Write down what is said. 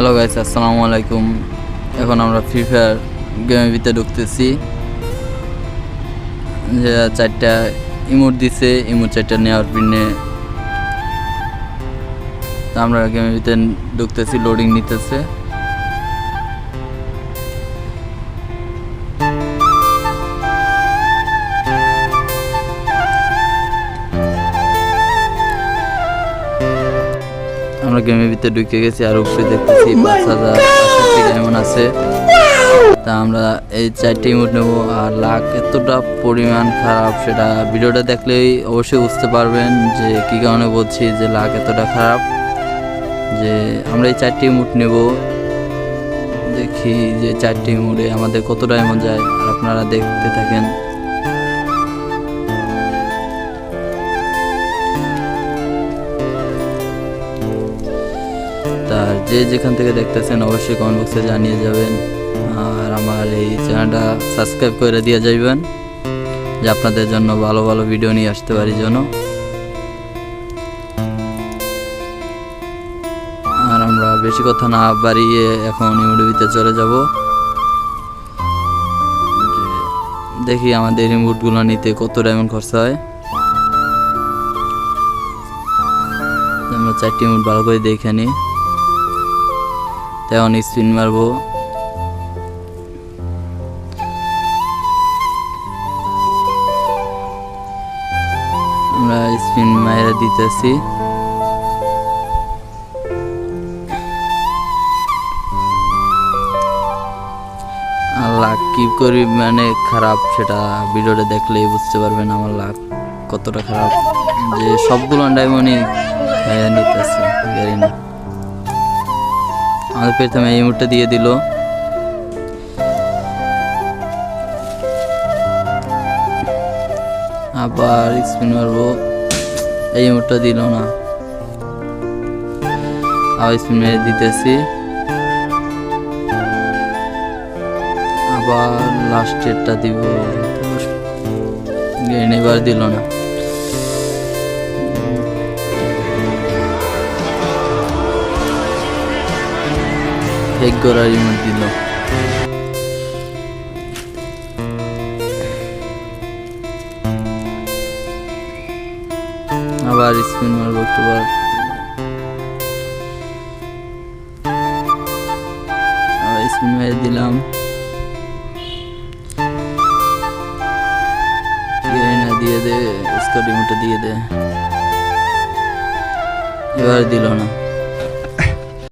Hello guys, আসসালামু আলাইকুম। এখন আমরা ফ্রি ফায়ার গেমের ভিতরে ঢুকতেছি। যে 4টা ইমোট দিছে, ইমোট 4টা নেওয়ার পিনে আমরা গেমের ভিতরে ঢুকতেছি। লোডিং নিতেছে। আমরা গেমের ভিতরে ঢুকে গেছি, আর উপরে দেখতেছি 5068 এমন আছে। তা আমরা এই 4টি ইমোট নেবো। আর লাক এতটা পরিমাণ খারাপ, সেটা ভিডিওটা দেখলেই অবশ্যই বুঝতে পারবেন যে কী কারণে বলছি যে লাক এতটা খারাপ। যে আমরা এই 4টি ইমোট নেব, দেখি যে 4টি ইমোটে আমাদের কতটা এমন যায়, আর আপনারা দেখতে থাকেন। তার যে যেখান থেকে দেখতেছেন অবশ্যই কমেন্ট বক্সে জানিয়ে যাবেন, আর আমার এই চ্যানেলটা সাবস্ক্রাইব করে দিয়ে যাবেন, যে আপনাদের জন্য ভালো ভালো ভিডিও নিয়ে আসতে পারি জন্য। আর আমরা বেশি কথা না বাড়িয়ে এখন ইমোটে চলে যাব। দেখি আমাদের ইমোটগুলো নিতে কত ডায়মন্ড খরচা হয়। আমরা 4টি ইমোট ভালো করে দেখে নিই। তেমন স্পিন মারবো। আমরা স্পিন মায়েরা দিতেছি। লাক কি করি মানে খারাপ, সেটা ভিডিওটা দেখলেই বুঝতে পারবেন আমার লাক কতটা খারাপ। যে সবগুলো ডায়মন্ডই নিতেছে জানি না। আমাদের প্রথমে এই মুহূর্তে দিয়ে দিল। আবার স্পিন মারবো, এই মুহূর্তে দিল না। আবার স্পিন মেরে দিতেছি। আবার লাস্টেরটা দিব, এবার দিল না। ফেক করার ইমোট দিল। আবার স্পিন মারবো একটু বার। আবার স্পিন মেরে দিলাম। দিয়ে দে, স্কট ইমোটটা দিয়ে দে। এবার দিল না।